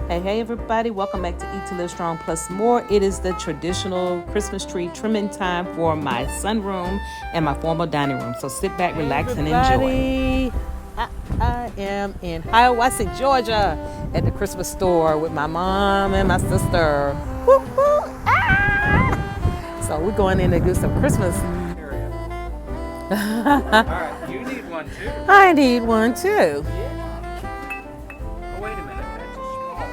Hey everybody, welcome back to Eat to Live Strong Plus More. It is the traditional Christmas tree trimming time for my sunroom and my formal dining room. So sit back, relax, and enjoy. I am in Hiawassee, Georgia at the Christmas store with my mom and my sister. Woo-hoo! So we're going in to do some Christmas. All right, you need one too. I need one too. Oh, wait a minute, that's a small one.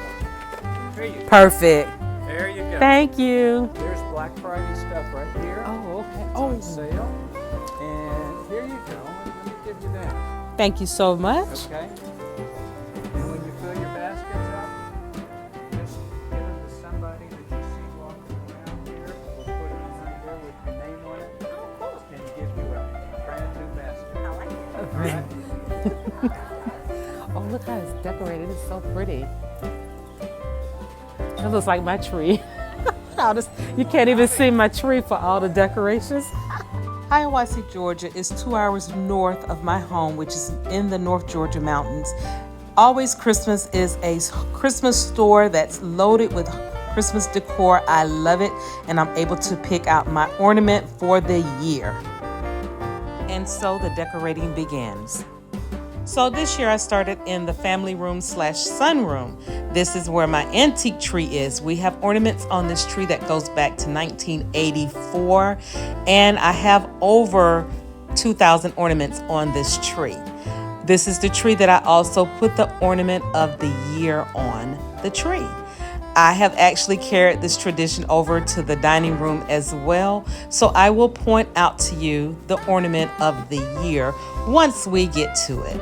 Here you go. Perfect. There you go. Thank you. There's Black Friday stuff right here. Oh, okay. It's on sale. And here you go. Let me give you that. Thank you so much. Okay. And when you fill your baskets up, just give them to somebody that you see walking around here. We'll put it behind here with your name on it. Oh, cool. And give you a brand new basket. I like it. All right? Oh, look how it's decorated. It's so pretty. It looks like my tree. You can't even see my tree for all the decorations. Hiawassee, Georgia is 2 hours north of my home, which is in the North Georgia mountains. Always Christmas is a Christmas store that's loaded with Christmas decor. I love it, and I'm able to pick out my ornament for the year. And so the decorating begins. So this year I started in the family room / sunroom. This is where my antique tree is. We have ornaments on this tree that goes back to 1984, and I have over 2,000 ornaments on this tree. This is the tree that I also put the ornament of the year on the tree. I have actually carried this tradition over to the dining room as well, so I will point out to you the ornament of the year once we get to it.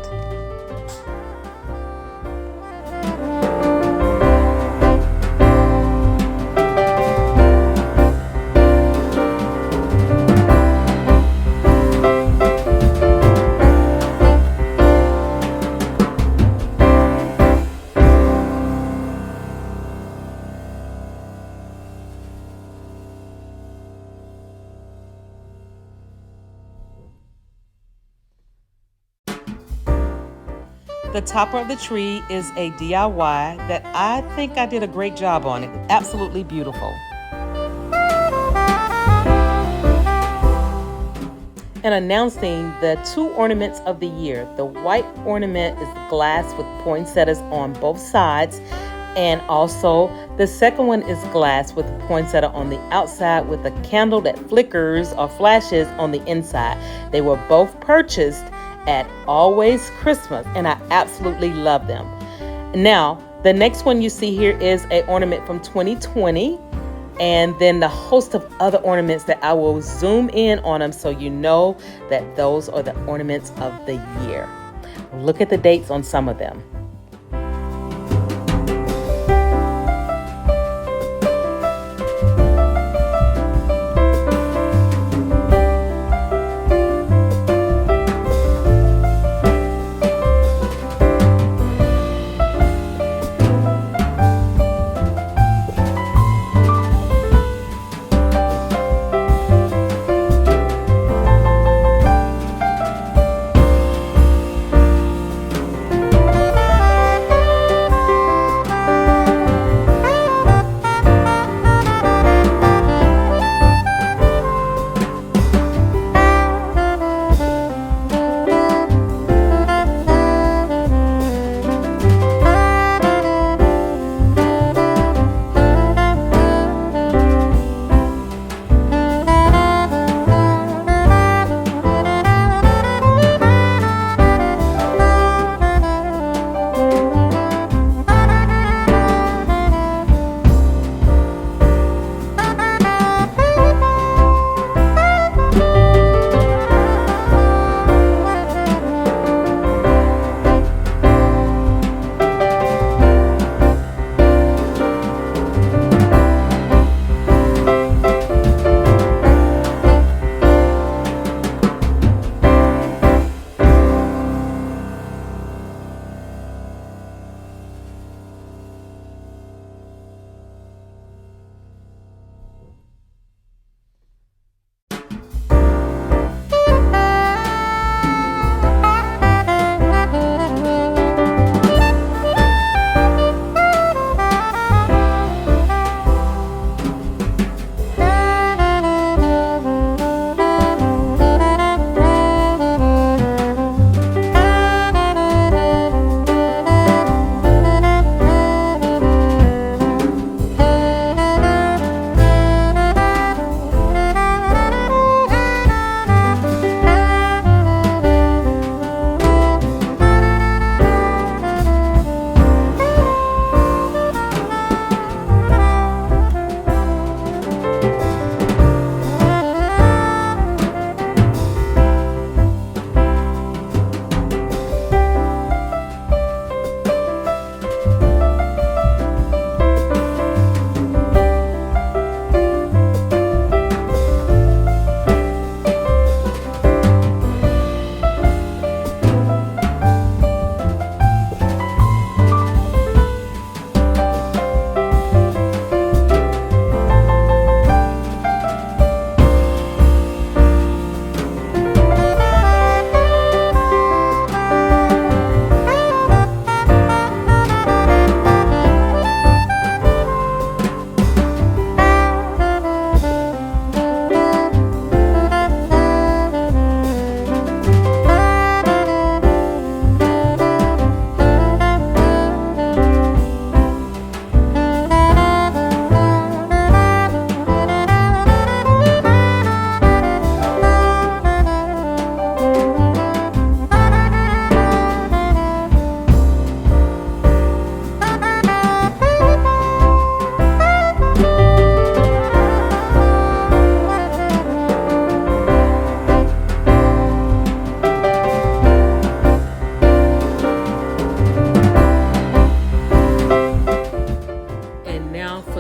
The topper of the tree is a DIY that I think I did a great job on. It absolutely beautiful. And announcing the 2 ornaments of the year. The white ornament is glass with poinsettias on both sides. And also the second one is glass with poinsettia on the outside with a candle that flickers or flashes on the inside. They were both purchased at Always Christmas, and I absolutely love them. Now, the next one you see here is an ornament from 2020, and then the host of other ornaments that I will zoom in on them so you know that those are the ornaments of the year. Look at the dates on some of them.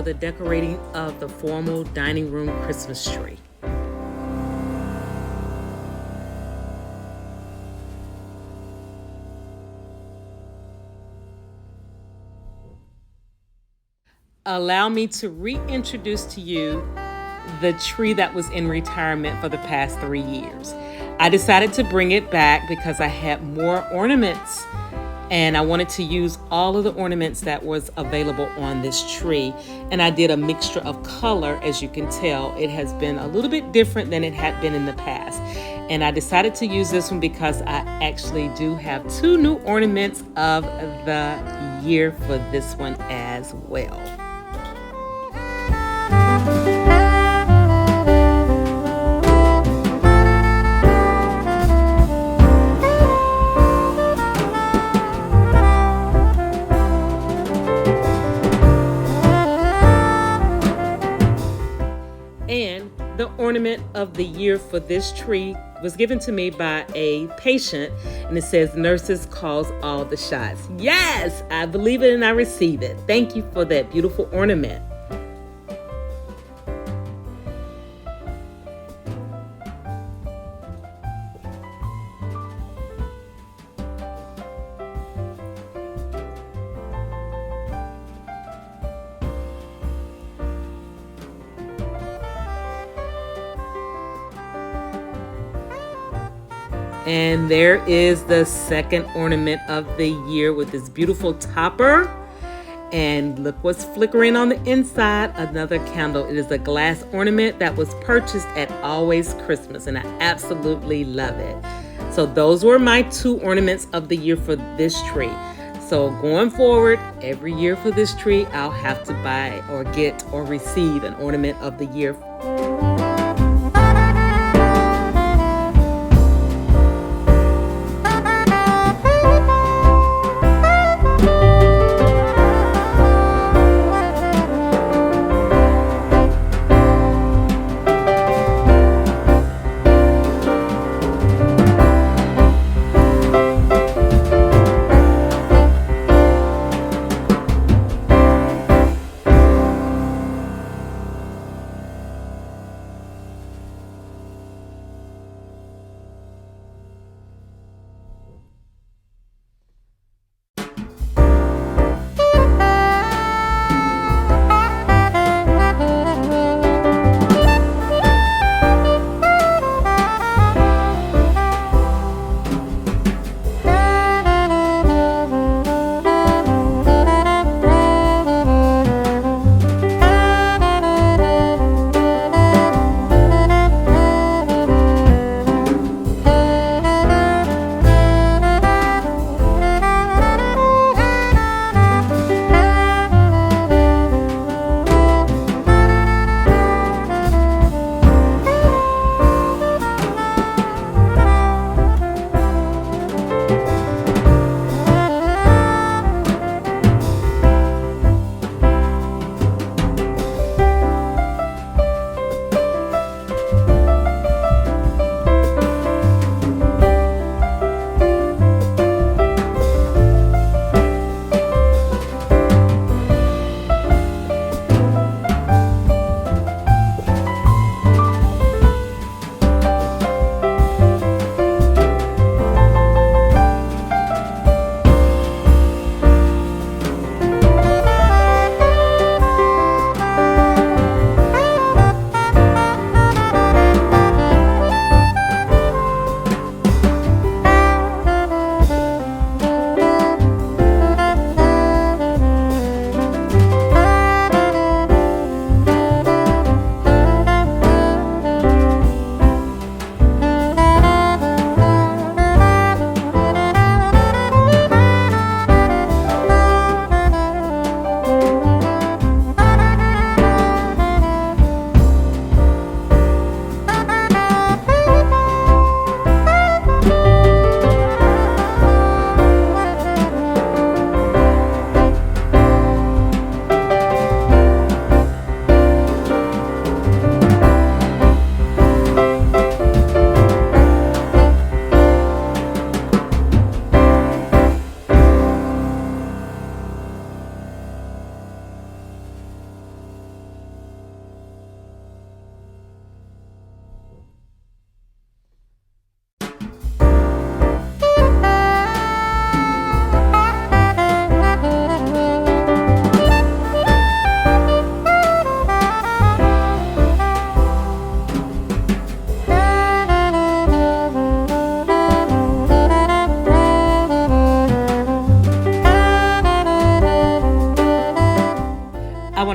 for the decorating of the formal dining room Christmas tree. Allow me to reintroduce to you the tree that was in retirement for the past 3 years. I decided to bring it back because I had more ornaments and I wanted to use all of the ornaments that was available on this tree. And I did a mixture of color. As you can tell, it has been a little bit different than it had been in the past. And I decided to use this one because I actually do have 2 new ornaments of the year for this one as well. And the ornament of the year for this tree was given to me by a patient, and it says, "Nurses calls all the shots." Yes, I believe it and I receive it. Thank you for that beautiful ornament. And there is the second ornament of the year with this beautiful topper. And look what's flickering on the inside, another candle. It is a glass ornament that was purchased at Always Christmas, and I absolutely love it. So those were my 2 ornaments of the year for this tree. So going forward, every year for this tree, I'll have to buy or get or receive an ornament of the year.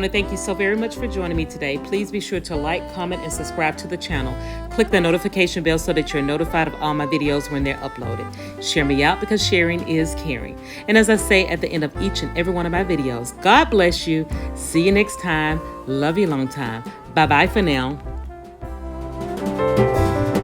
to thank you so very much for joining me today. Please be sure to like, comment, and subscribe to the channel. Click the notification bell so that you're notified of all my videos when they're uploaded. Share me out because sharing is caring. And as I say at the end of each and every one of my videos, God bless you. See you next time. Love you long time. Bye-bye for now.